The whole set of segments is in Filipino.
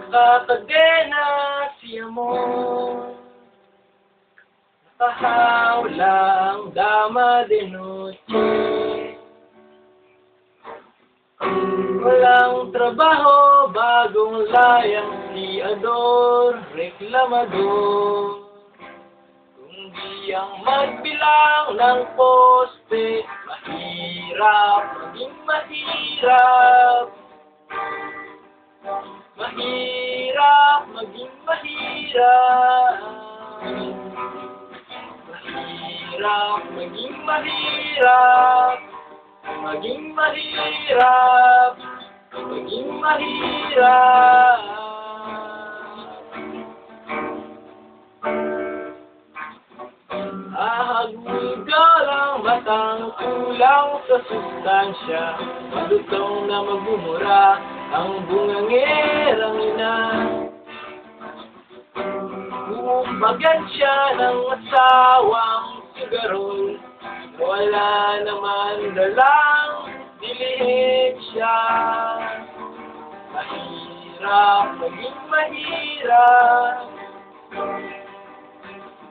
Nakakadena si amor, nakahawlang dama de noche. Walang trabaho, bagong layang si Ador, reklamador. Kung di ang magbilang ng poste, mahirap, maging mahirap. Mahirap, maging mahirap. Mahirap, maging mahirap. Maging mahirap. Maging mahirap. Ahagulgal ang matang kulang sa sustansya, malutong na magmumura ang bungangerang ina. Bumbagan siya ng asawang sigarol, wala naman dalang dilihensya. Mahirap, maging mahirap.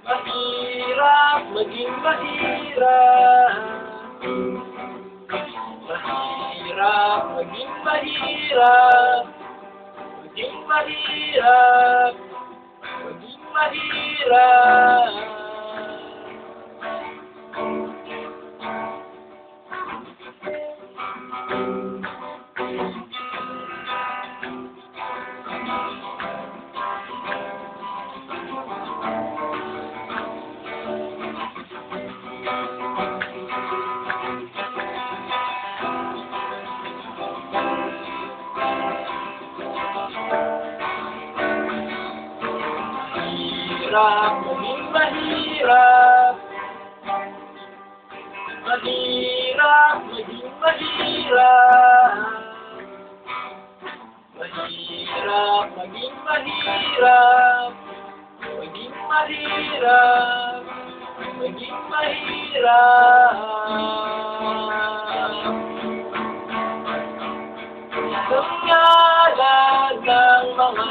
Mahirap, maging mahirap. Mahirap, maging mahirap. Maging mahirap. Maging mahirap. Mahirap, maging mahirap. Mahirap, maging mahirap. Mahirap, maging mahirap. Maging mahirap. Maging mahirap. Sa ngalan ng mga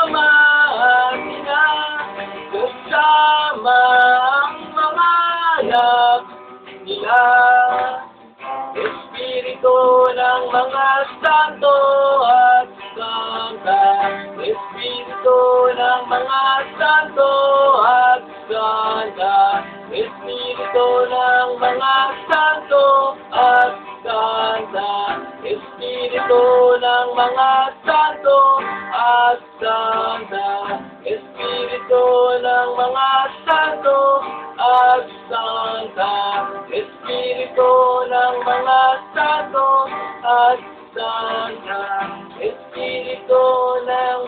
ama at ina, kasama ang mga anak nila, Espiritu ng mga santo at santa, Espiritu ng mga santo at santa, Espiritu ng mga santo at santa, Espiritu ng mga santo at santa, Espiritu ng mga santo at santa, Espiritu ng mga santo at santa, Espiritu ng